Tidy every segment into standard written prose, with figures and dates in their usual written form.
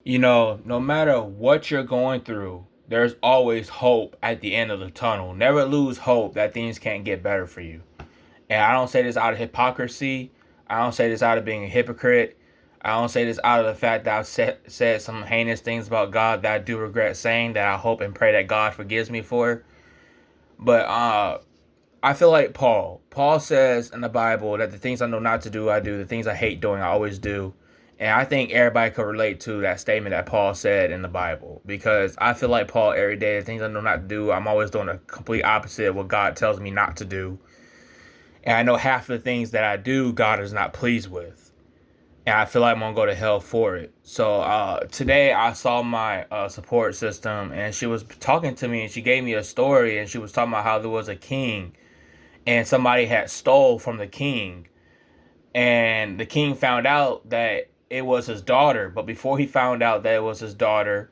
No matter what you're going through, there's always hope at the end of the tunnel. Never lose hope that things can't get better for you. And I don't say this out of hypocrisy. I don't say this out of being a hypocrite. I don't say this out of the fact that I've said some heinous things about God that I do regret saying, that I hope and pray that God forgives me for. But I feel like Paul. Paul says in the Bible that the things I know not to do, I do. The things I hate doing, I always do. And I think everybody could relate to that statement that Paul said in the Bible, because I feel like Paul every day. The things I know not to do, I'm always doing the complete opposite of what God tells me not to do. And I know half of the things that I do, God is not pleased with. And I feel like I'm going to go to hell for it. So today I saw my support system, and she was talking to me, and she gave me a story, and she was talking about how there was a king and somebody had stole from the king, and the king found out that it was his daughter. But before he found out that it was his daughter,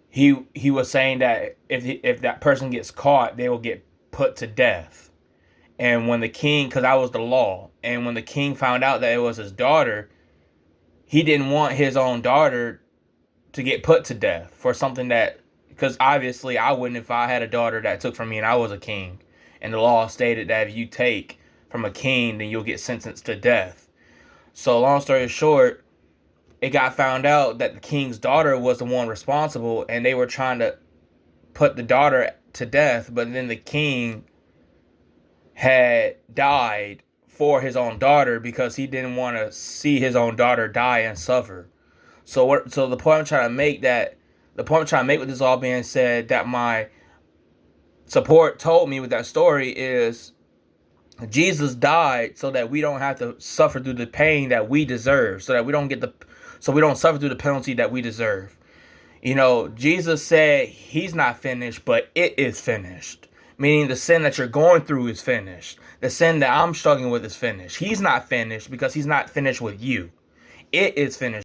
he was saying that if that person gets caught, they will get put to death. And when the king, because that was the law, and when the king found out that it was his daughter, he didn't want his own daughter to get put to death for something that, because obviously I wouldn't if I had a daughter that took from me and I was a king. And the law stated that if you take from a king, then you'll get sentenced to death. So long story short, it got found out that the king's daughter was the one responsible, and they were trying to put the daughter to death, but then the king had died for his own daughter because he didn't want to see his own daughter die and suffer. So the point I'm trying to make with this all being said, that my support told me with that story, is Jesus died so that we don't have to suffer through the pain that we deserve, so we don't suffer through the penalty that we deserve. Jesus said he's not finished, but it is finished. Meaning the sin that you're going through is finished. The sin that I'm struggling with is finished. He's not finished because he's not finished with you. It is finished.